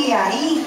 mangyayari?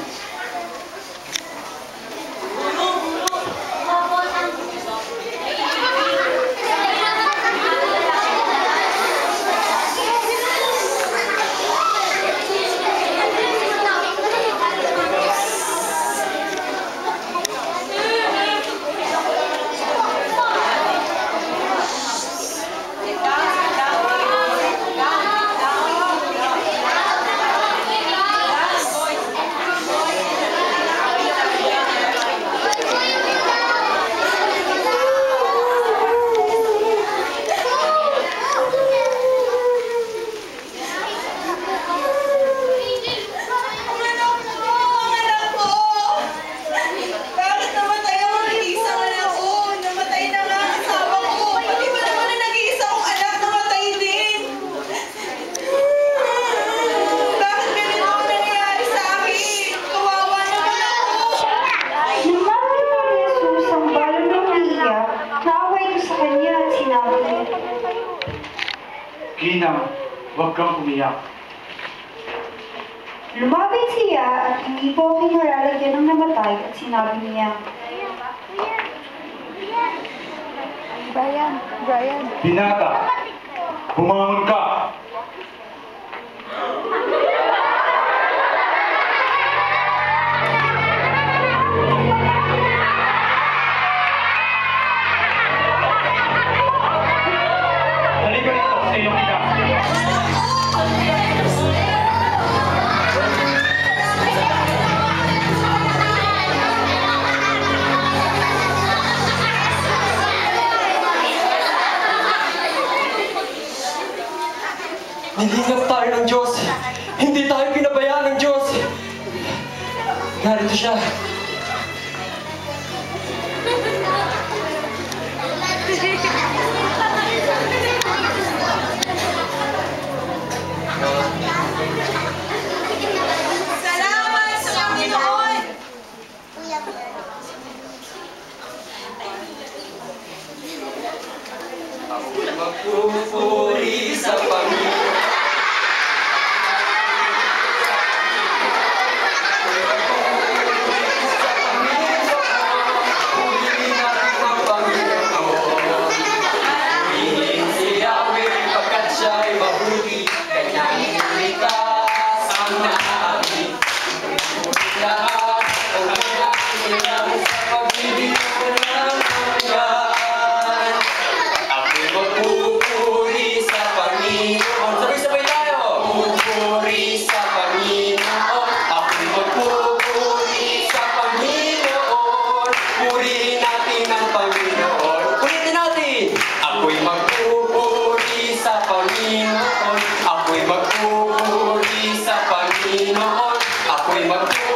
Ginang, huwag kang umiyak. Lumapit siya at hindi po kinalalagyan ng namatay at sinabi niya, Brian. Binata, bumangon ka! Halika rito sa iyong ina. Nilingap tayo ng Diyos. Hindi tayo pinabayaan ng Diyos. Narito siya. Salamat sa Panginoon! Magpupuri sa Panginoon. Ako'y magpupuri sa Panginoon. Ako'y magpupuri